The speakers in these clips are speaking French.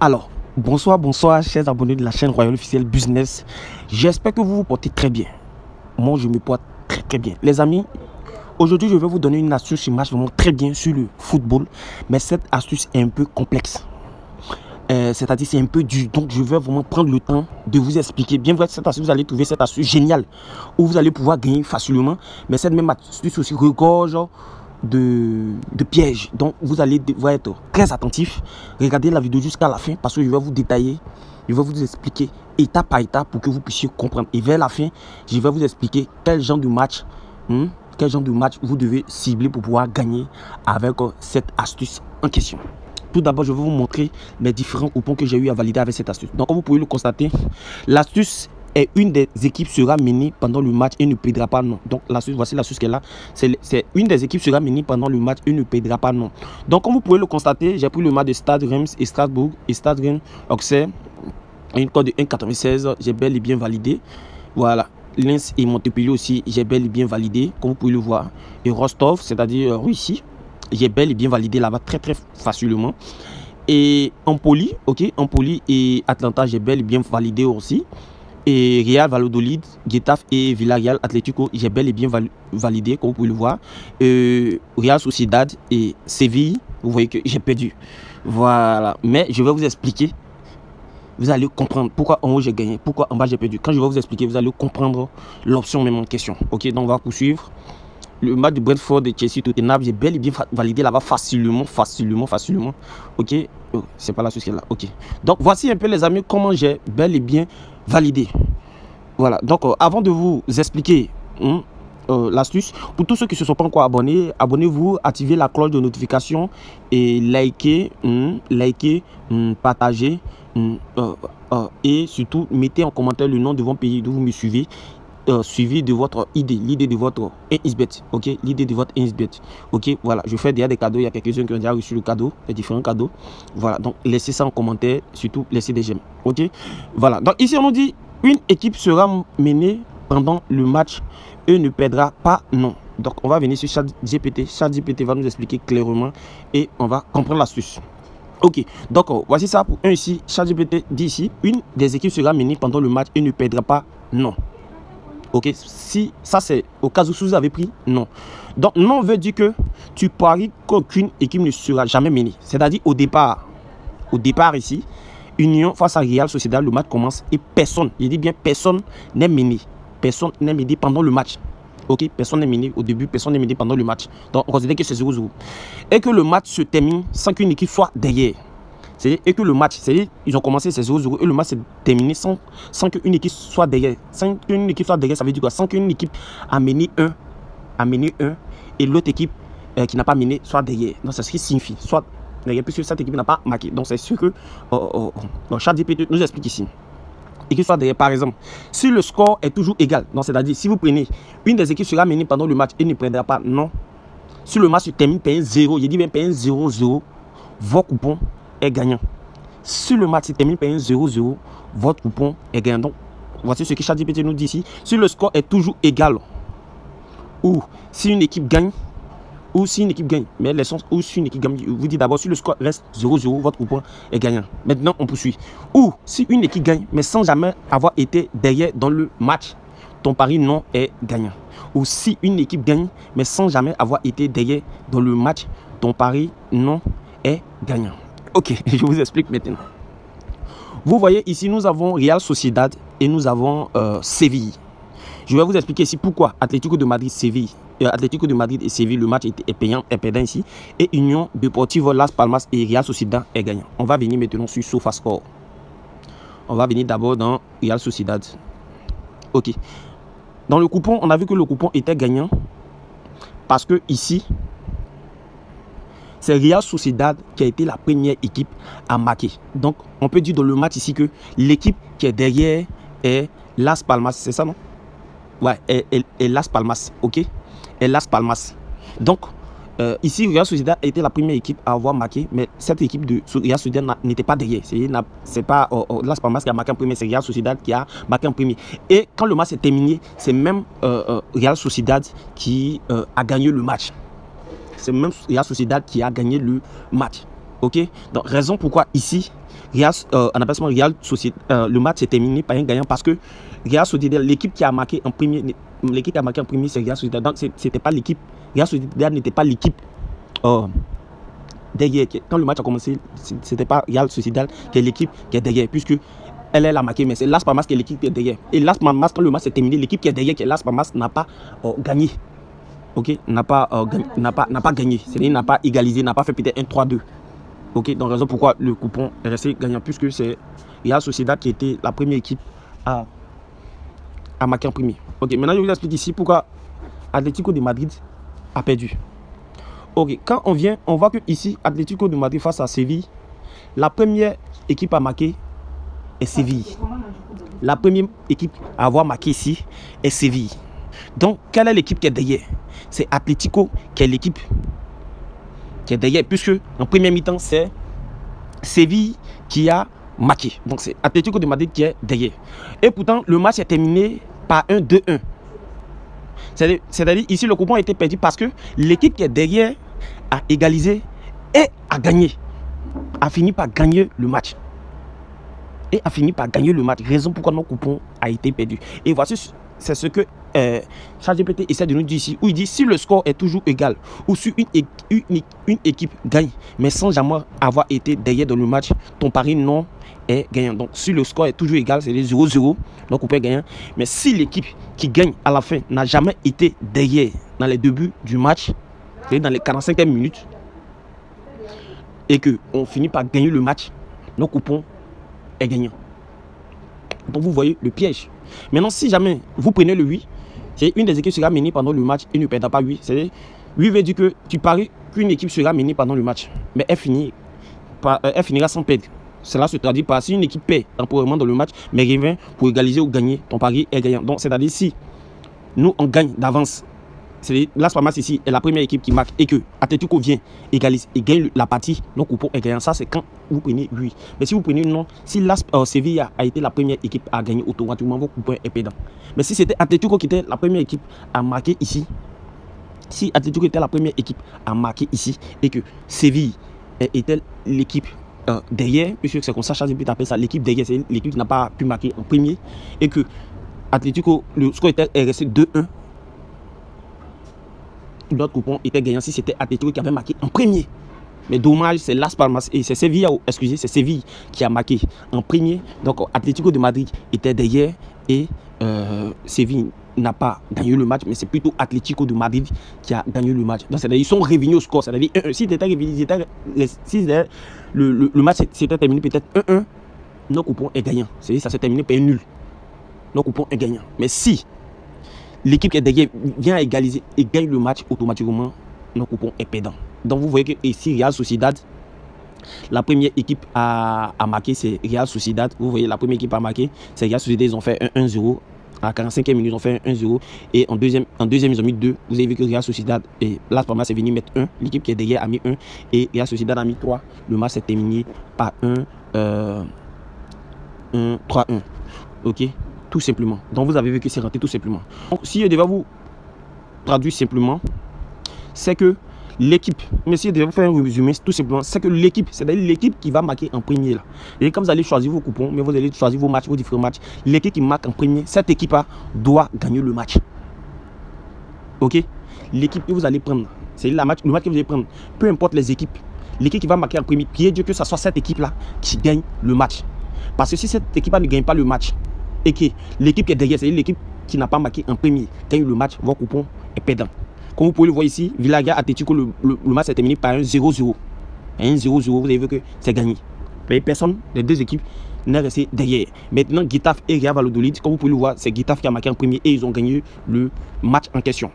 Alors, bonsoir chers abonnés de la chaîne Royal Officiel Business. J'espère que vous vous portez très bien. Moi, je me porte très bien. Les amis, aujourd'hui, je vais vous donner une astuce qui marche vraiment très bien sur le football. Mais cette astuce est un peu complexe. C'est-à-dire, c'est un peu dur. Donc, je vais vraiment prendre le temps de vous expliquer. Bien vrai, cette astuce, vous allez trouver cette astuce géniale où vous allez pouvoir gagner facilement. Mais cette même astuce aussi regorge de pièges. Donc, vous allez devoir être très attentif. Regardez la vidéo jusqu'à la fin parce que je vais vous détailler. Je vais vous expliquer étape par étape pour que vous puissiez comprendre. Et vers la fin, je vais vous expliquer quel genre de match vous devez cibler pour pouvoir gagner avec cette astuce en question. Tout d'abord, je vais vous montrer les différents coupons que j'ai eu à valider avec cette astuce. Donc, comme vous pouvez le constater, l'astuce est une des équipes sera menée pendant le match et ne perdra pas non. Donc, l'astuce, voici l'astuce qu'elle a. C'est une des équipes sera menée pendant le match et ne perdra pas non. Donc, comme vous pouvez le constater, j'ai pris le match de Stade Reims et Strasbourg et Stade Rennes Auxerre. Une code de 1,96, j'ai bel et bien validé. Voilà. Lens et Montpellier aussi, j'ai bel et bien validé, comme vous pouvez le voir. Et Rostov, c'est-à-dire Russie, j'ai bel et bien validé là-bas très facilement. Et Empoli, ok, Empoli et Atlanta, j'ai bel et bien validé aussi. Et Real Valladolid, Getafe et Villarreal Atlético, j'ai bel et bien validé, comme vous pouvez le voir. Real Sociedad et Séville, vous voyez que j'ai perdu. Voilà, mais je vais vous expliquer. Vous allez comprendre pourquoi en haut j'ai gagné, pourquoi en bas j'ai perdu. Quand je vais vous expliquer, vous allez comprendre l'option même en question. Ok, donc on va poursuivre. Le match de Brentford et Chelsea Tottenham, j'ai bel et bien validé là-bas facilement. Ok, oh, c'est pas la chose qui est là. Ok, donc voici un peu les amis comment j'ai bel et bien validé. Voilà, donc avant de vous expliquer l'astuce, pour tous ceux qui ne se sont pas encore abonnés, abonnez-vous, activez la cloche de notification et likez, partagez et surtout mettez en commentaire le nom de votre pays d'où vous me suivez. Suivi de votre idée, l'idée de votre XBet, ok, l'idée de votre XBet, ok, voilà, je fais déjà des cadeaux, il y a quelques-uns qui ont déjà reçu le cadeau, les différents cadeaux, voilà, donc laissez ça en commentaire, surtout laissez des j'aime, ok, voilà, donc ici on nous dit, une équipe sera menée pendant le match et ne perdra pas non, donc on va venir sur ChatGPT va nous expliquer clairement et on va comprendre l'astuce. Ok, donc voici ça pour un ici, ChatGPT dit ici, une des équipes sera menée pendant le match et ne perdra pas non. Ok, si ça c'est au cas où vous avez pris non. Donc non veut dire que tu paries qu'aucune équipe ne sera jamais menée. C'est-à-dire au départ ici, Union face à Real Sociedad, le match commence et personne, je dis bien personne n'est mené. Personne n'est mené pendant le match. Ok, personne n'est mené au début, personne n'est mené pendant le match. Donc on considère que c'est 0-0. Et que le match se termine sans qu'une équipe soit derrière. Et que le match, ils ont commencé, c'est 0-0 et le match s'est terminé sans qu'une équipe soit derrière. Sans qu'une équipe soit derrière, ça veut dire quoi? Sans qu'une équipe a mené un et l'autre équipe qui n'a pas mené soit derrière. Donc c'est ce qui signifie, soit derrière, puisque cette équipe n'a pas marqué. Donc c'est ce que ChatGPT nous explique ici. Et qu'il soit derrière, par exemple, si le score est toujours égal, c'est-à-dire si vous prenez une des équipes sera menée pendant le match et ne prendra pas, non. Si le match se termine par un 0, je dis bien par un 0-0, vos coupons est gagnant. Si le match se termine par un 0-0, votre coupon est gagnant. Donc, voici ce que ChatGPT nous dit ici. Si le score est toujours égal, ou si une équipe gagne, mais les sens ou si une équipe gagne, vous dites d'abord si le score reste 0-0, votre coupon est gagnant. Maintenant, on poursuit. Ou si une équipe gagne, mais sans jamais avoir été derrière dans le match, ton pari non est gagnant. Ou si une équipe gagne, mais sans jamais avoir été derrière dans le match, ton pari non est gagnant. Ok, je vous explique maintenant. Vous voyez ici, nous avons Real Sociedad et nous avons Séville. Je vais vous expliquer ici pourquoi Atlético de Madrid, Séville, Atlético de Madrid et Séville, le match est payant, est perdant ici. Et Union Deportivo Las Palmas et Real Sociedad est gagnant. On va venir maintenant sur SofaScore. On va venir d'abord dans Real Sociedad. Ok. Dans le coupon, on a vu que le coupon était gagnant parce que ici, c'est Real Sociedad qui a été la première équipe à marquer. Donc, on peut dire dans le match ici que l'équipe qui est derrière est Las Palmas. C'est ça, non? Ouais, et Las Palmas, ok? Et Las Palmas. Donc, ici, Real Sociedad a été la première équipe à avoir marqué, mais cette équipe de Real Sociedad n'était pas derrière. C'est pas Las Palmas qui a marqué en premier, c'est Real Sociedad qui a marqué en premier. Et quand le match est terminé, c'est même Real Sociedad qui a gagné le match. C'est même Real Sociedad qui a gagné le match. Ok, donc raison pourquoi ici, en aperçoit Real Sociedad, le match s'est terminé par un gagnant parce que Real Sociedad, l'équipe qui a marqué en premier, c'est Real Sociedad. Donc c'était pas l'équipe, Real Sociedad n'était pas l'équipe derrière. Quand le match a commencé, c'était pas Real Sociedad qui est l'équipe qui est derrière, puisque elle a marqué, mais c'est Las Palmas qui est l'équipe qui est derrière. Et Las Palmas, quand le match s'est terminé, l'équipe qui est derrière, qui est Las Palmas, n'a pas gagné. Ok, n'a pas gagné, c'est-à-dire n'a pas égalisé, n'a pas fait peut-être un 3-2. Ok, donc raison pourquoi le coupon est resté gagnant, puisque c'est Real Sociedad qui était la première équipe à marquer en premier. Ok, maintenant je vous explique ici pourquoi Atlético de Madrid a perdu. Ok, quand on vient, on voit que ici, Atlético de Madrid face à Séville, la première équipe à marquer est Séville. La première équipe à avoir marqué ici est Séville. Donc, quelle est l'équipe qui est derrière? C'est Atlético qui est l'équipe qui est derrière, puisque en première mi-temps, c'est Séville qui a marqué. Donc, c'est Atlético de Madrid qui est derrière. Et pourtant, le match est terminé par un 2-1. C'est-à-dire, ici, le coupon a été perdu parce que l'équipe qui est derrière a égalisé et a gagné. A fini par gagner le match. Et a fini par gagner le match. Raison pourquoi notre coupon a été perdu. Et voici, c'est ce que ChatGPT essaie de nous dire ici, où il dit si le score est toujours égal, ou si une équipe gagne, mais sans jamais avoir été derrière dans le match, ton pari non est gagnant. Donc si le score est toujours égal, c'est 0-0, donc on peut gagner. Mais si l'équipe qui gagne à la fin n'a jamais été derrière dans les débuts du match, c'est dans les 45e minutes, et qu'on finit par gagner le match, notre coupon est gagnant. Donc vous voyez le piège. Maintenant, si jamais vous prenez le 8, c'est une des équipes sera menée pendant le match et ne perdra pas 8. C'est-à-dire, 8 veut dire que tu paries qu'une équipe sera menée pendant le match, mais elle finira sans perdre. Cela se traduit par si une équipe perd temporairement dans le match, mais revient pour égaliser ou gagner, ton pari est gagnant. Donc, c'est-à-dire si nous on gagne d'avance, c'est Las Palmas ici est la première équipe qui marque et que Atlético vient égalise et gagne la partie, donc coupon est gagnant. Ça c'est quand vous prenez 8. Mais si vous prenez non, si Sevilla a été la première équipe à gagner automatiquement, votre coupon est perdant. Mais si c'était Atlético qui était la première équipe à marquer ici, si Atlético était la première équipe à marquer ici et que Séville était l'équipe derrière, puisque c'est comme ça, Charles appelle ça l'équipe derrière, c'est l'équipe qui n'a pas pu marquer en premier et que Atlético, le score est resté 2-1. L'autre coupon était gagnant si c'était Atlético qui avait marqué en premier. Mais dommage, c'est Las Palmas et c'est Séville, excusez, c'est Séville qui a marqué en premier. Donc Atlético de Madrid était derrière et Séville n'a pas gagné le match, mais c'est plutôt Atlético de Madrid qui a gagné le match. Donc c'est-à-dire ils sont revenus au score. C'est-à-dire si le match s'était terminé peut-être 1-1, notre coupon est gagnant. C'est-à-dire ça s'est terminé par un nul. Notre coupon est gagnant. Mais si l'équipe qui est derrière vient à égaliser et gagne le match, automatiquement, notre coupon est perdant. Donc vous voyez que ici, Real Sociedad, la première équipe à marquer, c'est Real Sociedad. Vous voyez, la première équipe à marquer, c'est Real Sociedad. Ils ont fait un 1-0. À la 45e minute, ils ont fait un 1-0. Et en deuxième, ils ont mis 2. Vous avez vu que Real Sociedad et Las Palmas est venu mettre 1. L'équipe qui est derrière a mis 1. Et Real Sociedad a mis 3. Le match s'est terminé par 3-1. Ok? Tout simplement. Donc vous avez vu que c'est rentré tout simplement. Donc si je devais vous traduire simplement, c'est que l'équipe, mais si je devais vous faire un résumé, tout simplement, c'est que l'équipe, c'est-à-dire l'équipe qui va marquer en premier là. Et comme vous allez choisir vos coupons, mais vous allez choisir vos matchs, vos différents matchs, l'équipe qui marque en premier, cette équipe-là doit gagner le match. Ok? L'équipe que vous allez prendre, c'est le match que vous allez prendre, peu importe les équipes, l'équipe qui va marquer en premier, priez Dieu que ce soit cette équipe-là qui gagne le match. Parce que si cette équipe-là ne gagne pas le match, et que l'équipe qui est derrière, c'est l'équipe qui n'a pas marqué en premier, gagne le match, votre coupon est perdant. Comme vous pouvez le voir ici, Villarreal Atlético, le match est terminé par un 0-0. Un 0-0, vous avez vu que c'est gagné. Mais personne, les deux équipes, n'est resté derrière. Maintenant, Getafe et Real Valladolid, comme vous pouvez le voir, c'est Getafe qui a marqué en premier et ils ont gagné le match en question.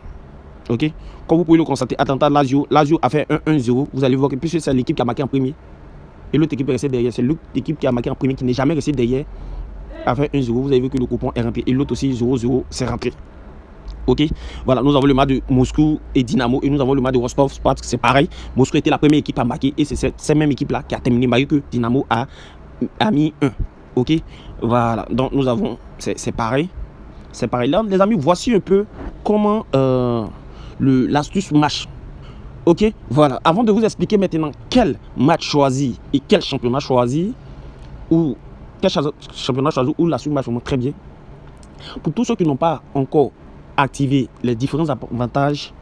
Ok? Comme vous pouvez le constater, Atalanta Lazio a fait un 1-0. Vous allez voir que puisque c'est l'équipe qui a marqué en premier et l'autre équipe est restée derrière, c'est l'autre équipe qui a marqué en premier qui n'est jamais restée derrière. A fait 1-0, vous avez vu que le coupon est rentré et l'autre aussi 0-0, c'est rentré. Ok, voilà, nous avons le match de Moscou et Dynamo et nous avons le match de Rostov, c'est pareil. Moscou était la première équipe à marquer et c'est cette même équipe là qui a terminé malgré que Dynamo a mis 1. Ok, voilà, donc nous avons, c'est pareil. C'est pareil. Là, les amis, voici un peu comment l'astuce marche Ok, voilà. Avant de vous expliquer maintenant quel match choisir et quel championnat choisir, ou quel championnat choisir, ou la suite marche vraiment très bien. Pour tous ceux qui n'ont pas encore activé les différents avantages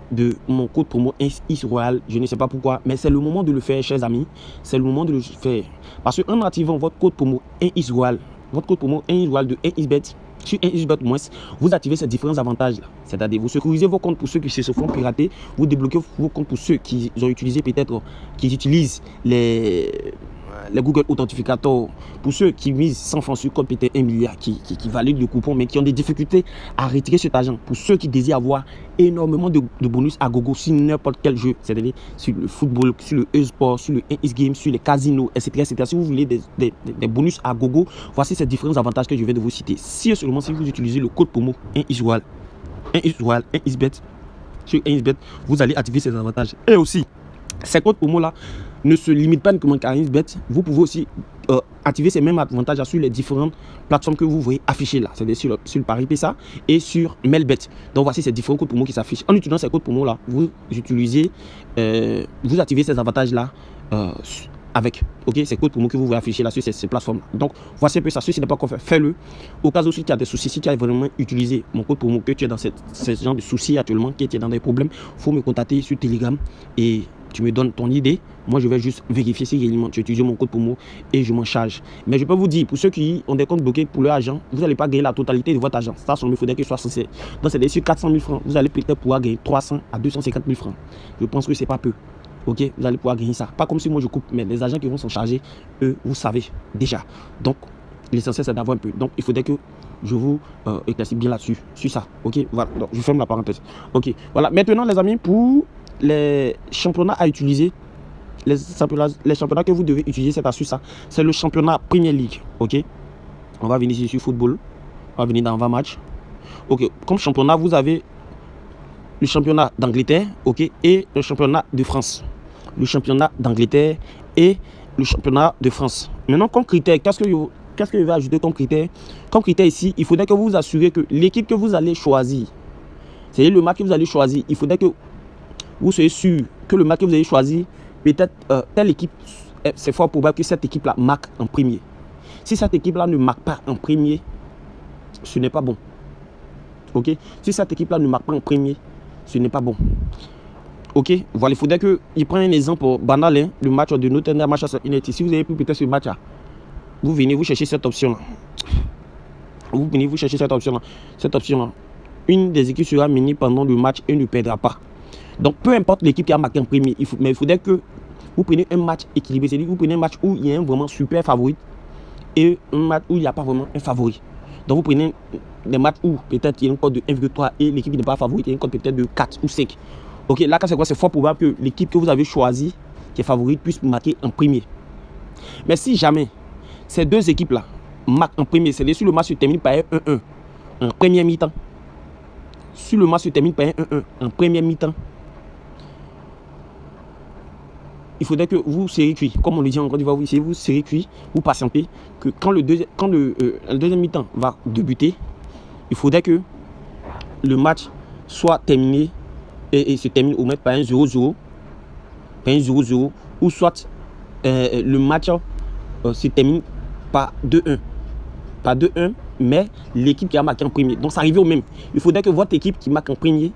de mon code promo ISRoyal, je ne sais pas pourquoi, mais c'est le moment de le faire, chers amis. C'est le moment de le faire. Parce qu'en activant votre code promo ISRoyal, votre code promo ISRoyal de 1xBet, sur 1xBet moins, vous activez ces différents avantages-là. C'est-à-dire, vous sécurisez vos comptes pour ceux qui se font pirater, vous débloquez vos comptes pour ceux qui ont utilisé peut-être, qui utilisent les Google Authentificators, pour ceux qui misent 100 francs sur code peut-être 1 milliard, qui valident le coupon, mais qui ont des difficultés à retirer cet argent. Pour ceux qui désirent avoir énormément de bonus à gogo sur n'importe quel jeu, c'est-à-dire sur le football, sur le e-sport, sur le e-game, sur les casinos, etc., etc. Si vous voulez des bonus à gogo, voici ces différents avantages que je viens de vous citer. Si seulement si vous utilisez le code promo 1xRoyal, 1xBet, sur 1xBet, vous allez activer ces avantages. Et aussi, ces codes promo-là ne se limitent pas uniquement à 1xBet. Vous pouvez aussi activer ces mêmes avantages sur les différentes plateformes que vous voyez afficher là. C'est-à-dire sur le Paris PSA et sur Melbet. Donc voici ces différents codes promo qui s'affichent. En utilisant ces codes promo-là, vous activez ces avantages-là avec ces codes promo que vous voyez afficher là sur ces plateformes. Donc voici un peu ça. Si ce n'est pas encore fait, fais-le. Au cas où tu as des soucis, si tu as vraiment utilisé mon code promo, que tu es dans ce genre de soucis actuellement, que tu es dans des problèmes, il faut me contacter sur Telegram et tu me donnes ton idée. Moi, je vais juste vérifier si réellement tu utilises mon code promo et je m'en charge. Mais je peux vous dire, pour ceux qui ont des comptes bloqués pour leur argent, vous n'allez pas gagner la totalité de votre argent. Ça, il faudrait que ce soit sincère. Donc, c'est sur 400 000 francs. Vous allez peut-être pouvoir gagner 300 à 250 000 francs. Je pense que ce n'est pas peu. Ok, vous allez pouvoir gagner ça. Pas comme si moi je coupe, mais les agents qui vont s'en charger, eux, vous savez déjà. Donc, l'essentiel, c'est d'avoir un peu. Donc, il faudrait que je vous éclaircisse bien là-dessus, sur ça. Ok, voilà. Donc, je ferme la parenthèse. Ok, voilà. Maintenant, les amis, pour les championnats à utiliser, les championnats que vous devez utiliser, c'est astuce ça. C'est le championnat Premier League. Ok, on va venir ici sur football. On va venir dans 20 matchs. Ok, comme championnat, vous avez le championnat d'Angleterre, ok, et le championnat de France. Le championnat d'Angleterre et le championnat de France. Maintenant, comme critère, qu'est-ce que je vais ajouter comme critère? Comme critère ici, il faudrait que vous vous assurez que l'équipe que vous allez choisir, c'est-à-dire le match que vous allez choisir, il faudrait que vous soyez sûr que le match que vous allez choisir, peut-être telle équipe, c'est fort probable que cette équipe-là marque en premier. Si cette équipe-là ne marque pas en premier, ce n'est pas bon. Ok? Si cette équipe-là ne marque pas en premier, ce n'est pas bon. Ok? Voilà, il faudrait que, il prend un exemple banal, hein, le match de Nottingham Manchester United. Si vous avez pris peut-être ce match-là, vous venez, vous cherchez cette option-là. Vous venez, vous cherchez cette option-là. Cette option-là. Une des équipes sera menée pendant le match et ne perdra pas. Donc, peu importe l'équipe qui a marqué en premier, mais il faudrait que vous preniez un match équilibré. C'est-à-dire que vous prenez un match où il y a un vraiment super favori et un match où il n'y a pas vraiment un favori. Donc, vous prenez des matchs où peut-être il y a une cote de 1,3 et l'équipe qui n'est pas favorite, il y a une cote peut-être de 4 ou 5. Ok, là, c'est quoi? C'est fort probable que l'équipe que vous avez choisie, qui est favorite, puisse marquer en premier. Mais si jamais ces deux équipes-là marquent en premier, c'est-à-dire si le match se termine par 1-1 en première mi-temps, si le match se termine par 1-1 en première mi-temps, il faudrait que vous serez cuit. Comme on le dit en Côte d'Ivoire, vous serez cuit, vous patientez, que quand le deuxième mi-temps va débuter, il faudrait que le match soit terminé et se termine au moins par un 0-0, ou soit le match se termine par 2-1. Par 2-1, mais l'équipe qui a marqué en premier. Donc ça arrive au même. Il faudrait que votre équipe qui marque en premier,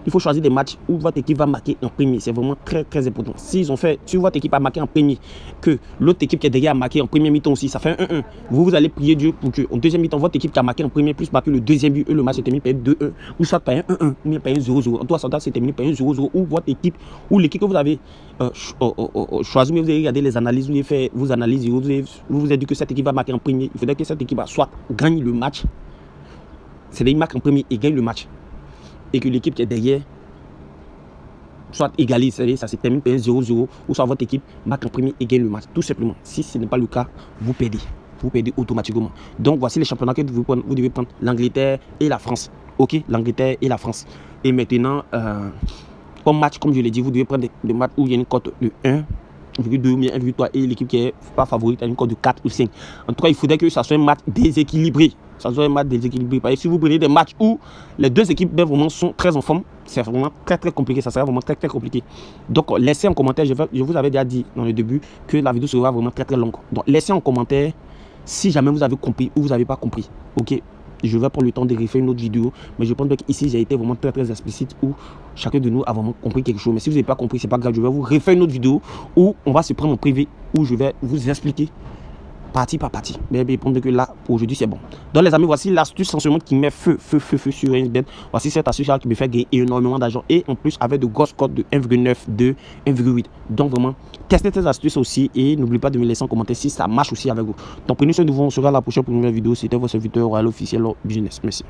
il faut choisir des matchs où votre équipe va marquer en premier. C'est vraiment très très important. Si votre équipe a marqué en premier, que l'autre équipe qui est derrière a marqué en premier mi-temps aussi, ça fait un 1-1. Vous allez prier Dieu pour que en deuxième mi-temps, votre équipe qui a marqué en premier puisse marquer le deuxième but et le match se termine par 2-1, ou soit par un 1-1, ou bien par un 0-0. En tout cas, ça doit se terminer par un 0-0, ou votre équipe, ou l'équipe que vous avez choisi, mais vous avez regardé les analyses, vous avez fait vos analyses, vous vous avez dit que cette équipe va marquer en premier. Il faudrait que cette équipe soit gagne le match, c'est-à-dire qu'il marque en premier et gagne le match. Et que l'équipe qui est derrière soit égalise, c'est-à-dire ça se termine par un 0-0, ou soit votre équipe marque en premier et gagne le match. Tout simplement. Si ce n'est pas le cas, vous perdez. Vous perdez automatiquement. Donc voici les championnats que vous devez prendre. L'Angleterre et la France. Ok, l'Angleterre et la France. Et maintenant, comme match, comme je l'ai dit, vous devez prendre des matchs où il y a une cote de 1 1,2 ou bien 1,3 et l'équipe qui est pas favorite a une cote de 4 ou 5. En tout cas, il faudrait que ça soit un match déséquilibré. Ça soit un match déséquilibré. Parce que si vous prenez des matchs où les deux équipes vraiment sont très en forme, c'est vraiment très compliqué. Ça sera vraiment très compliqué. Donc, laissez en commentaire. Je vous avais déjà dit dans le début que la vidéo sera vraiment très longue. Donc, laissez en commentaire si jamais vous avez compris ou vous n'avez pas compris. Ok? Je vais prendre le temps de refaire une autre vidéo. Mais je pense que ici, j'ai été vraiment très explicite où chacun de nous a vraiment compris quelque chose. Mais si vous n'avez pas compris, c'est pas grave. Je vais vous refaire une autre vidéo où on va se prendre en privé, où je vais vous expliquer partie par partie. Mais répondre que là, pour aujourd'hui, c'est bon. Donc, les amis, voici l'astuce en ce moment qui met feu sur 1xBet. Voici cette astuce-là qui me fait gagner énormément d'argent. Et en plus, avec de grosses cotes de 1,9, 2, 1,8. Donc, vraiment, testez ces astuces aussi. Et n'oubliez pas de me laisser en commentaire si ça marche aussi avec vous. Donc, prenez soin de vous. On se revoit la prochaine pour une nouvelle vidéo. C'était votre serviteur Royal officiel Business. Merci.